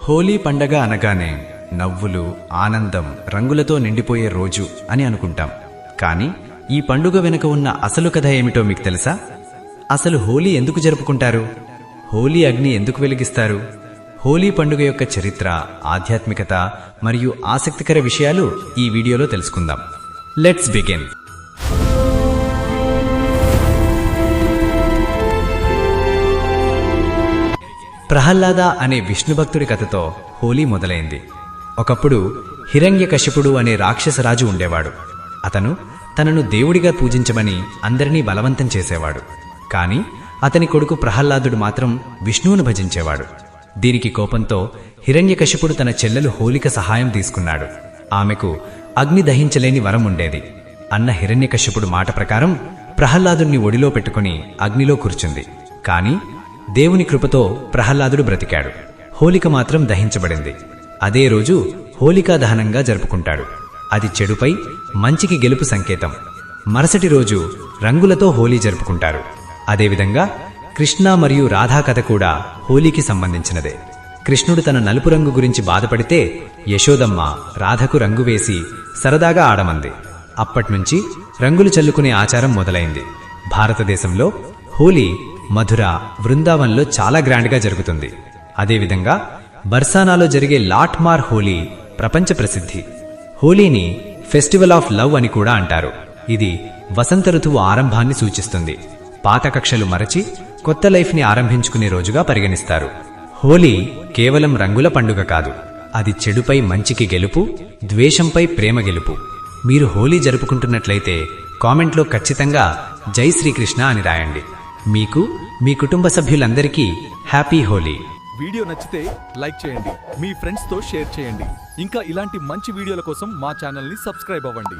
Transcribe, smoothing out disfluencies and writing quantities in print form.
హోలీ పండగ అనగానే నవ్వులు, ఆనందం, రంగులతో నిండిపోయే రోజు అని అనుకుంటాం. కానీ ఈ పండుగ వెనుక ఉన్న అసలు కథ ఏమిటో మీకు తెలుసా? అసలు హోలీ ఎందుకు జరుపుకుంటారు? హోలీ అగ్ని ఎందుకు వెలిగిస్తారు? హోలీ పండుగ యొక్క చరిత్ర, ఆధ్యాత్మికత మరియు ఆసక్తికర విషయాలు ఈ వీడియోలో తెలుసుకుందాం. Let's begin. ప్రహ్లాద అనే విష్ణుభక్తుడి కథతో హోలీ మొదలైంది. ఒకప్పుడు హిరణ్యకశిపుడు అనే రాక్షసరాజు ఉండేవాడు. అతను తనను దేవుడిగా పూజించమని అందరినీ బలవంతం చేసేవాడు. కాని అతని కొడుకు ప్రహ్లాదుడు మాత్రం విష్ణువును భజించేవాడు. దీనికి కోపంతో హిరణ్యకశిపుడు తన చెల్లెలు హోలిక సహాయం తీసుకున్నాడు. ఆమెకు అగ్ని దహించలేని వరం ఉండేది. అన్న హిరణ్యకశిపుడు మాట ప్రకారం ప్రహ్లాదుణ్ణి ఒడిలో పెట్టుకుని అగ్నిలో కూర్చుంది. కాని దేవుని కృపతో ప్రహ్లాదుడు బ్రతికాడు. హోలిక మాత్రం దహించబడింది. అదే రోజు హోలికా దహనంగా జరుపుకుంటాడు. అది చెడుపై మంచికి గెలుపు సంకేతం. మరుసటి రోజు రంగులతో హోలీ జరుపుకుంటారు. అదేవిధంగా కృష్ణ మరియు రాధా కథ కూడా హోలీకి సంబంధించినదే. కృష్ణుడు తన నలుపు రంగు గురించి బాధపడితే యశోదమ్మ రాధకు రంగు వేసి సరదాగా ఆడమంది. అప్పట్నుంచి రంగులు చల్లుకునే ఆచారం మొదలైంది. భారతదేశంలో హోలీ మధుర, వృందావన్లో చాలా గ్రాండ్గా జరుగుతుంది. అదేవిధంగా బర్సానాలో జరిగే లాట్మార్ హోలీ ప్రపంచ ప్రసిద్ధి. హోలీని ఫెస్టివల్ ఆఫ్ లవ్ అని కూడా అంటారు. ఇది వసంత ఋతువు ఆరంభాన్ని సూచిస్తుంది. పాత కక్షలు మరచి కొత్త లైఫ్ని ఆరంభించుకునే రోజుగా పరిగణిస్తారు. హోలీ కేవలం రంగుల పండుగ కాదు, అది చెడుపై మంచికి గెలుపు, ద్వేషంపై ప్రేమ గెలుపు. మీరు హోలీ జరుపుకుంటున్నట్లయితే కామెంట్లో ఖచ్చితంగా జై శ్రీకృష్ణ అని రాయండి. మీకు, మీ కుటుంబ సభ్యులందరికీ హ్యాపీ హోలీ. వీడియో నచ్చితే లైక్ చేయండి, మీ ఫ్రెండ్స్ తో షేర్ చేయండి. ఇంకా ఇలాంటి మంచి వీడియోల కోసం మా ఛానల్ ని సబ్స్క్రైబ్ అవ్వండి.